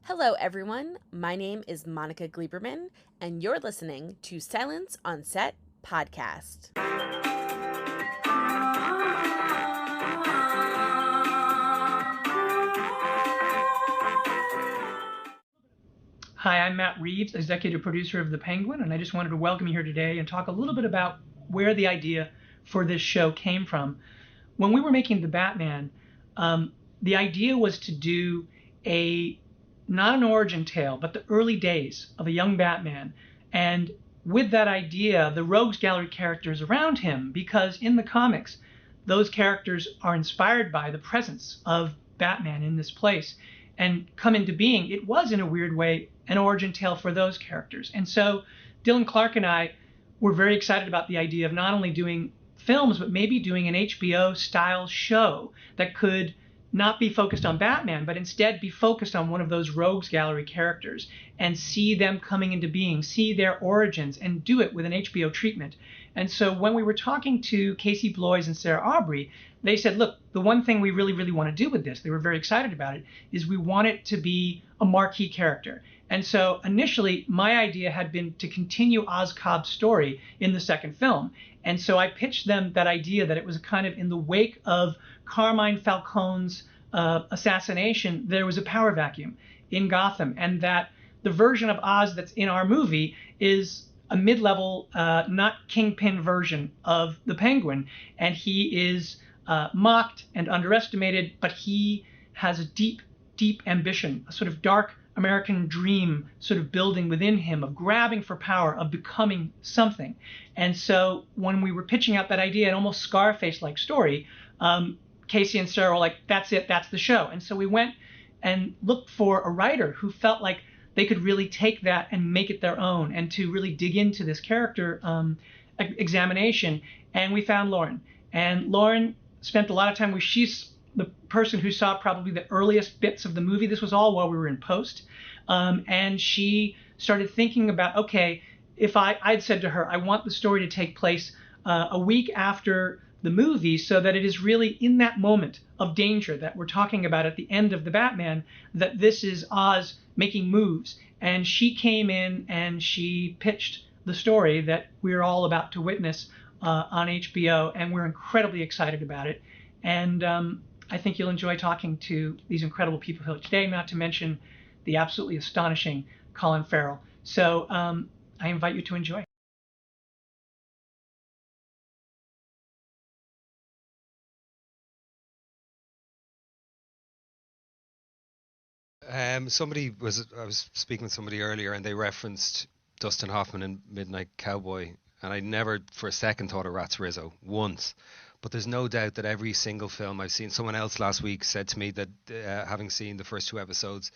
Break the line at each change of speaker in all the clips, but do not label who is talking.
Hello, everyone. My name is Monica Gleberman, and you're listening to Silence on Set podcast.
Hi, I'm Matt Reeves, executive producer of The Penguin, and I just wanted to welcome you here today and talk a little bit about where the idea for this show came from. When we were making The Batman, the idea was to do not an origin tale, but the early days of a young Batman. And with that idea, the rogues gallery characters around him, because in the comics, those characters are inspired by the presence of Batman in this place and come into being. It was, in a weird way, an origin tale for those characters. And so Dylan Clark and I were very excited about the idea of not only doing films, but maybe doing an HBO style show that could not be focused on Batman, but instead be focused on one of those rogues gallery characters and see them coming into being, see their origins, and do it with an HBO treatment. And so when we were talking to Casey Bloys and Sarah Aubrey, they said, look, the one thing we really, really want to do with this, they were very excited about it, is we want it to be a marquee character. And so initially, my idea had been to continue Oz Cobb's story in the second film. And so I pitched them that idea that it was kind of in the wake of Carmine Falcone's assassination, there was a power vacuum in Gotham, and that the version of Oz that's in our movie is a mid-level, not kingpin version of the Penguin, and he is mocked and underestimated, but he has a deep, deep ambition, a sort of dark American dream sort of building within him of grabbing for power, of becoming something. And so when we were pitching out that idea, an almost Scarface-like story, Casey and Sarah were like, that's it, that's the show. And so we went and looked for a writer who felt like they could really take that and make it their own and to really dig into this character examination. And we found Lauren. And Lauren spent a lot of time with, she's the person who saw probably the earliest bits of the movie. This was all while we were in post. And she started thinking about, okay, if I'd said to her, I want the story to take place a week after the movie, so that it is really in that moment of danger that we're talking about at the end of The Batman, that this is Oz making moves. And she came in and she pitched the story that we're all about to witness on HBO, and we're incredibly excited about it. And I think you'll enjoy talking to these incredible people here today, not to mention the absolutely astonishing Colin Farrell. So I invite you to enjoy.
I was speaking with somebody earlier and they referenced Dustin Hoffman in Midnight Cowboy, and I never for a second thought of Rats Rizzo once. But there's no doubt that every single film I've seen, someone else last week said to me that having seen the first two episodes,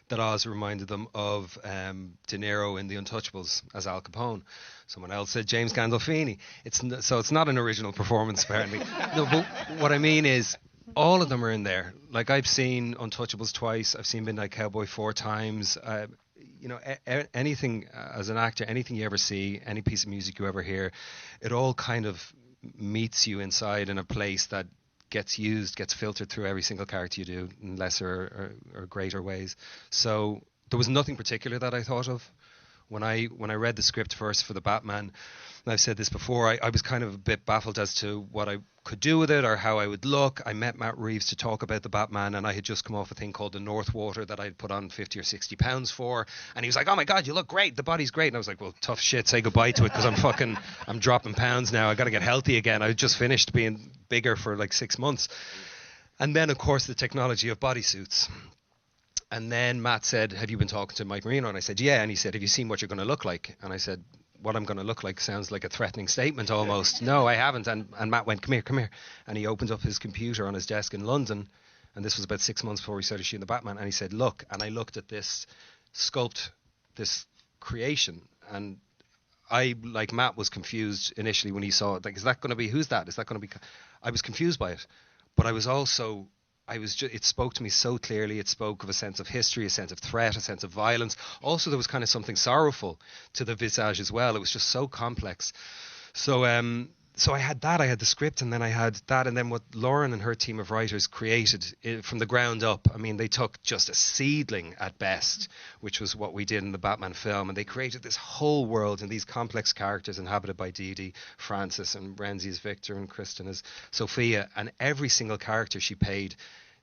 that Oz reminded them of De Niro in The Untouchables as Al Capone. Someone else said James Gandolfini. So it's not an original performance apparently. No, but what I mean is, all of them are in there. Like, I've seen Untouchables twice. I've seen Midnight Cowboy 4 times. Anything as an actor, anything you ever see, any piece of music you ever hear, it all kind of meets you inside in a place that gets filtered through every single character you do in lesser or greater ways. So there was nothing particular that I thought of when I read the script first for the Batman. And I've said this before, I was kind of a bit baffled as to what I could do with it or how I would look. I met Matt Reeves to talk about the Batman, and I had just come off a thing called the Northwater that I'd put on 50 or 60 pounds for, and he was like, oh my god, you look great, the body's great. And I was like, well, tough shit, say goodbye to it, because I'm dropping pounds now. I got to get healthy again. I just finished being bigger for like 6 months. And then of course the technology of bodysuits. And then Matt said, have you been talking to Mike Marino? And I said, yeah. And he said, have you seen what you're going to look like? And I said, what I'm going to look like sounds like a threatening statement almost. No, I haven't. And Matt went, come here. And he opened up his computer on his desk in London. And this was about 6 months before we started shooting the Batman. And he said, look. And I looked at this sculpt, this creation. And I, like Matt, was confused initially when he saw it. Like, is that going to be, who's that? Is that going to be, I was confused by it. But I was also, it spoke to me so clearly. It spoke of a sense of history, a sense of threat, a sense of violence. Also, there was kind of something sorrowful to the visage as well. It was just so complex. So so I had that, I had the script, and then I had that, and then what Lauren and her team of writers created from the ground up. I mean, they took just a seedling at best, which was what we did in the Batman film, and they created this whole world and these complex characters inhabited by Didi, Francis, and Rhenzy as Victor, and Cristin as Sofia, and every single character she paid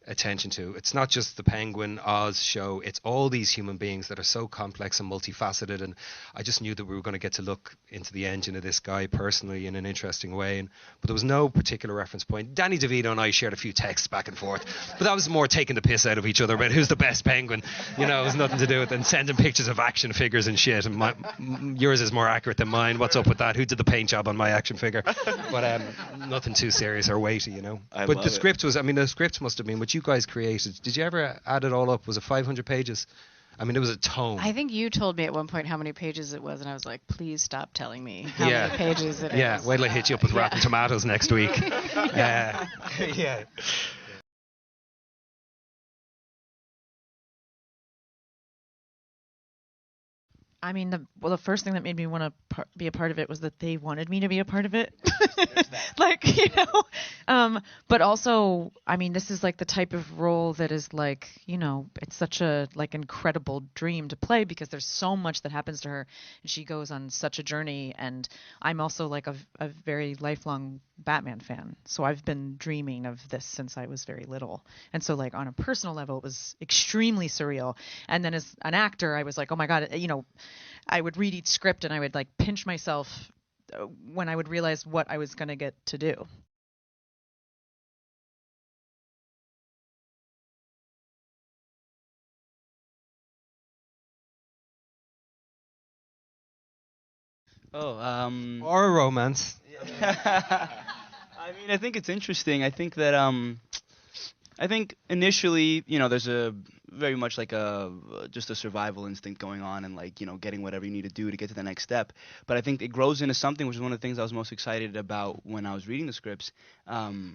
attention to. It's not just the Penguin Oz show, it's all these human beings that are so complex and multifaceted, and I just knew that we were going to get to look into the engine of this guy personally in an interesting way. But there was no particular reference point. Danny DeVito and I shared a few texts back and forth, but that was more taking the piss out of each other about who's the best penguin. You know, it was nothing to do with it, and sending pictures of action figures and shit, and yours is more accurate than mine. What's up with that? Who did the paint job on my action figure? But nothing too serious or weighty, you know. But the script was, I mean, the script must have been, which you guys created, did you ever add it all up? Was it 500 pages? I mean, it was a tome.
I think you told me at one point how many pages it was, and I was like, please stop telling me how many pages it is.
Yeah, wait till I hit you up with Rotten Tomatoes next week. Yeah.
I mean, the first thing that made me want to be a part of it was that they wanted me to be a part of it. Like, you know, but also, I mean, this is like the type of role that is like, you know, it's such a like incredible dream to play because there's so much that happens to her and she goes on such a journey. And I'm also like a very lifelong Batman fan. So I've been dreaming of this since I was very little. And so like on a personal level, it was extremely surreal. And then as an actor, I was like, oh my God, you know, I would read each script and I would like pinch myself when I would realize what I was going to get to do.
Or a romance.
I mean, I think it's interesting. I think that I think initially, you know, there's a very much like just a survival instinct going on, and like, you know, getting whatever you need to do to get to the next step. But I think it grows into something, which is one of the things I was most excited about when I was reading the scripts. And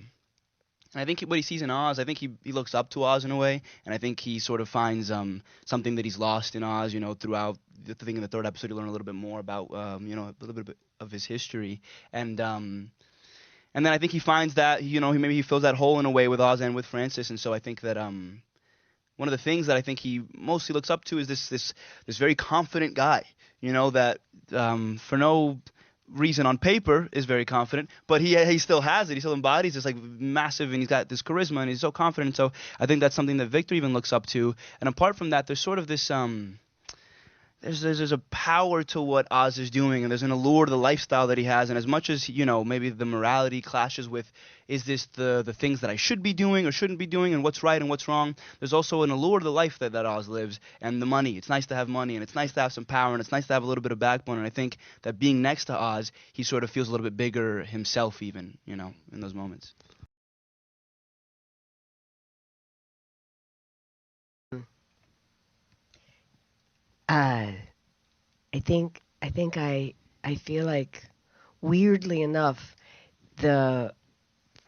I think what he sees in Oz, I think he looks up to Oz in a way, and I think he sort of finds something that he's lost in Oz. You know, throughout the thing in the third episode, you learn a little bit more about you know, a little bit of his history, and then I think he finds that, you know, maybe he fills that hole in a way with Oz and with Francis. And so I think that one of the things that I think he mostly looks up to is this very confident guy, you know, that for no reason on paper is very confident, but he still has it. He still embodies this like massive, and he's got this charisma, and he's so confident. So I think that's something that Victor even looks up to. And apart from that, there's sort of this there's a power to what Oz is doing, and there's an allure to the lifestyle that he has. And as much as, you know, maybe the morality clashes with, is this the things that I should be doing or shouldn't be doing, and what's right and what's wrong, there's also an allure to the life that Oz lives, and the money. It's nice to have money, and it's nice to have some power, and it's nice to have a little bit of backbone. And I think that being next to Oz, he sort of feels a little bit bigger himself even, you know, in those moments.
I feel like, weirdly enough, the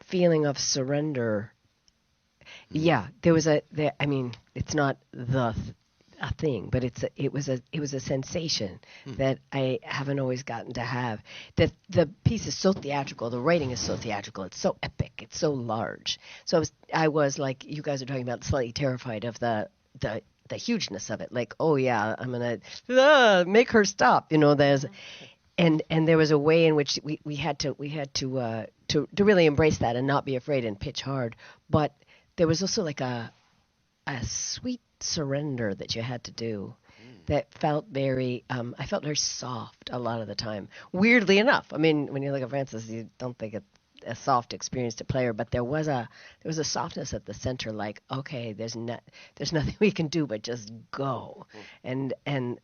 feeling of surrender. Yeah, I mean, it's not a thing, but it was a sensation that I haven't always gotten to have. The piece is so theatrical, the writing is so theatrical, it's so epic, it's so large. So I was like, you guys are talking about, slightly terrified of the hugeness of it. Like, oh yeah, I'm gonna make her stop. You know, and there was a way in which we had to really embrace that and not be afraid and pitch hard. But there was also like a sweet surrender that you had to do that felt very I felt very soft a lot of the time. Weirdly enough, I mean, when you look at Francis, you don't think it's a soft experience to play her, but there was a softness at the center, like, okay, there's nothing we can do but just go. And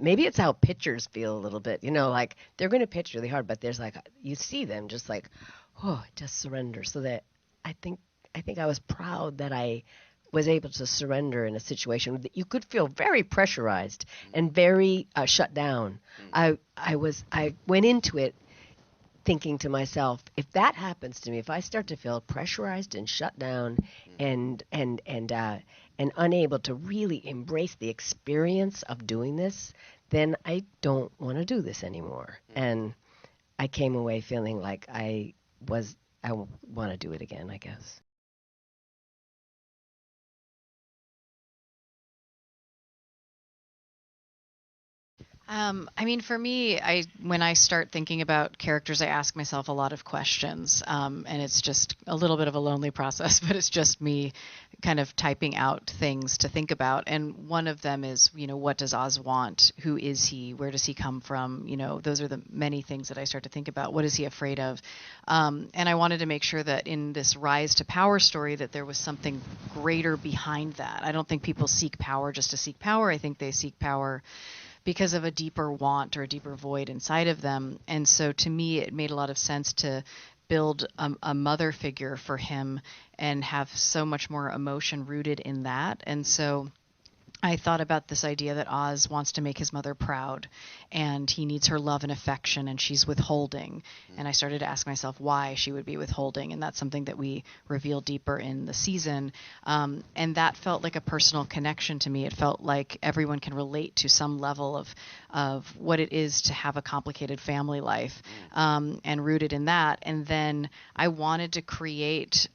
maybe it's how pitchers feel a little bit, you know, like they're going to pitch really hard, but there's like, you see them just like, oh, just surrender. So that I think I was proud that I was able to surrender in a situation that you could feel very pressurized and very shut down. I went into it thinking to myself, if that happens to me, if I start to feel pressurized and shut down and unable to really embrace the experience of doing this, then I don't want to do this anymore. And I came away feeling like I I want to do it again, I guess.
I mean, for me, when I start thinking about characters, I ask myself a lot of questions, and it's just a little bit of a lonely process, but it's just me kind of typing out things to think about. And one of them is, what does Oz want? Who is he? Where does he come from? Those are the many things that I start to think about. What is he afraid of? And I wanted to make sure that in this rise to power story that there was something greater behind that. I don't think people seek power just to seek power. I think they seek power because of a deeper want or a deeper void inside of them. And so to me, it made a lot of sense to build a mother figure for him and have so much more emotion rooted in that. And so I thought about this idea that Oz wants to make his mother proud and he needs her love and affection and she's withholding. And I started to ask myself why she would be withholding. And that's something that we reveal deeper in the season. And that felt like a personal connection to me. It felt like everyone can relate to some level of what it is to have a complicated family life, and rooted in that. And then I wanted to create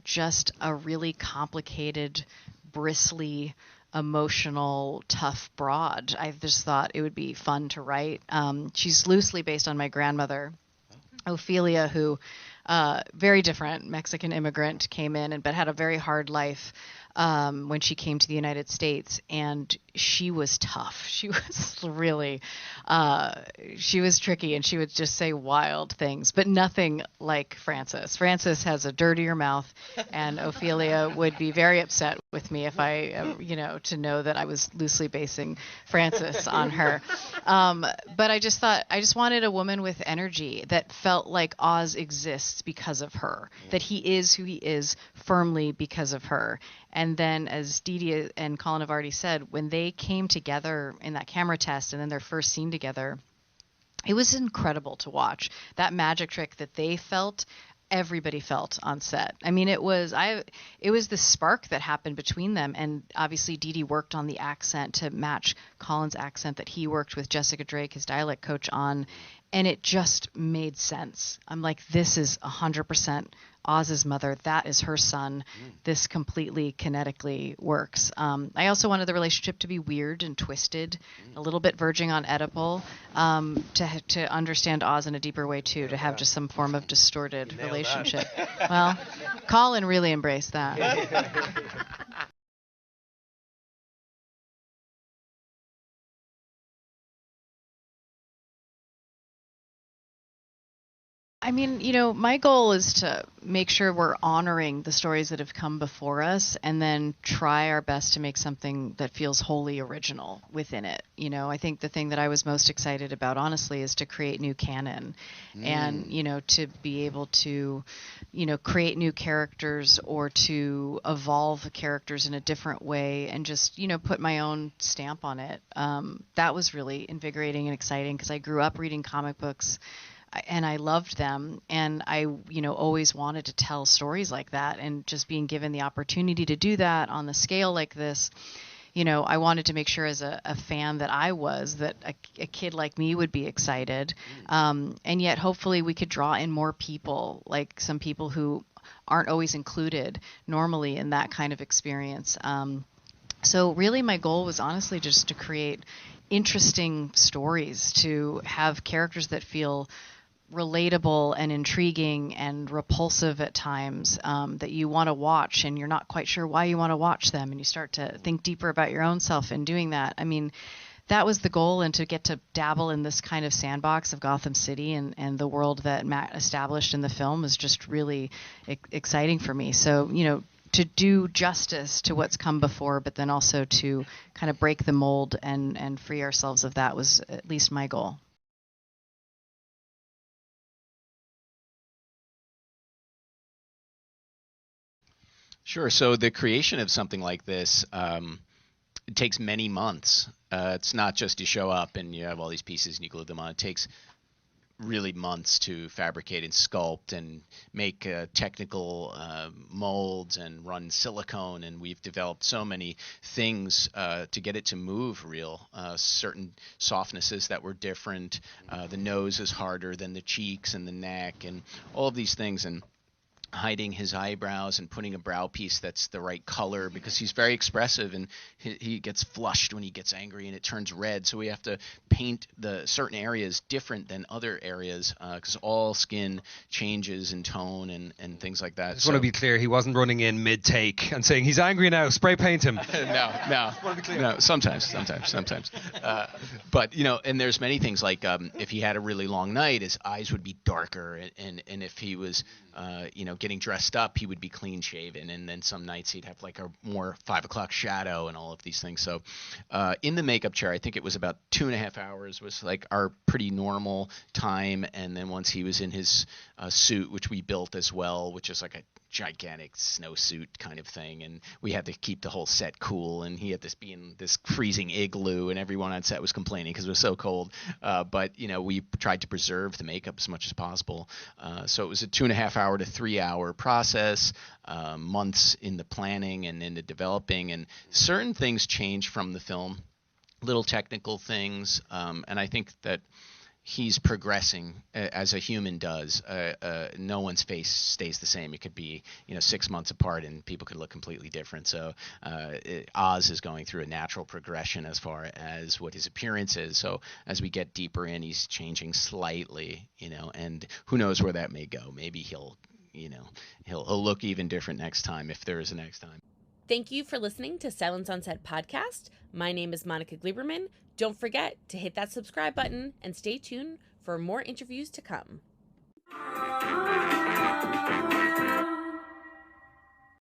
just a really complicated, bristly, emotional, tough broad. I just thought it would be fun to write. She's loosely based on my grandmother, Ophelia, who very different Mexican immigrant, came in but had a very hard life when she came to the United States, and she was tough. She was really, she was tricky, and she would just say wild things, but nothing like Frances. Frances has a dirtier mouth, and Ophelia would be very upset with me if I, to know that I was loosely basing Frances on her. But I just thought, I just wanted a woman with energy that felt like Oz exists because of her, that he is who he is firmly because of her. And then, as Didi and Colin have already said, when they came together in that camera test and then their first scene together, it was incredible to watch. That magic trick that they felt, everybody felt on set. I mean, it was the spark that happened between them. And obviously Didi worked on the accent to match Colin's accent that he worked with Jessica Drake, his dialect coach, on. And it just made sense. I'm like, this is 100% Oz's mother. That is her son. This completely kinetically works. I also wanted the relationship to be weird and twisted, a little bit verging on Oedipal, to understand Oz in a deeper way too, to have just some form of distorted relationship. Well, Colin really embraced that. I mean, my goal is to make sure we're honoring the stories that have come before us and then try our best to make something that feels wholly original within it. I think the thing that I was most excited about, honestly, is to create new canon and, to be able to, create new characters or to evolve the characters in a different way and just, put my own stamp on it. That was really invigorating and exciting because I grew up reading comic books and I loved them, and I, always wanted to tell stories like that, and just being given the opportunity to do that on the scale like this, I wanted to make sure as a fan that I was, that a kid like me would be excited, and yet hopefully we could draw in more people, like some people who aren't always included normally in that kind of experience. So really my goal was honestly just to create interesting stories, to have characters that feel relatable and intriguing and repulsive at times, that you want to watch and you're not quite sure why you want to watch them, and you start to think deeper about your own self in doing that. I mean, that was the goal, and to get to dabble in this kind of sandbox of Gotham City and the world that Matt established in the film was just really exciting for me. So, to do justice to what's come before, but then also to kind of break the mold and free ourselves of that was at least my goal.
Sure. So the creation of something like this it takes many months. It's not just you show up and you have all these pieces and you glue them on. It takes really months to fabricate and sculpt and make technical molds and run silicone, and we've developed so many things to get it to move real. Certain softnesses that were different. The nose is harder than the cheeks and the neck, and all of these things. And hiding his eyebrows and putting a brow piece that's the right color, because he's very expressive and he gets flushed when he gets angry and it turns red. So we have to paint the certain areas different than other areas, because all skin changes in tone and things like that.
I just want to be clear, he wasn't running in mid-take and saying, he's angry now, spray paint him.
No, sometimes. But, and there's many things like if he had a really long night, his eyes would be darker, and if he was, getting dressed up, he would be clean shaven, and then some nights he'd have like a more 5 o'clock shadow and all of these things. So in the makeup chair, I think it was about 2.5 hours was like our pretty normal time. And then once he was in his suit, which we built as well, which is like a gigantic snowsuit kind of thing, and we had to keep the whole set cool, and he had this being this freezing igloo, and everyone on set was complaining because it was so cold, but we tried to preserve the makeup as much as possible, so it was a 2.5 hour to 3 hour process, months in the planning and in the developing, and certain things change from the film, little technical things, and I think that he's progressing as a human does. No one's face stays the same. It could be 6 months apart and people could look completely different. So Oz is going through a natural progression as far as what his appearance is. So as we get deeper in, he's changing slightly, and who knows where that may go. Maybe he'll look even different next time, if there is a next time.
Thank you for listening to Silence on Set podcast. My name is Monica Gleberman. Don't forget to hit that subscribe button and stay tuned for more interviews to come.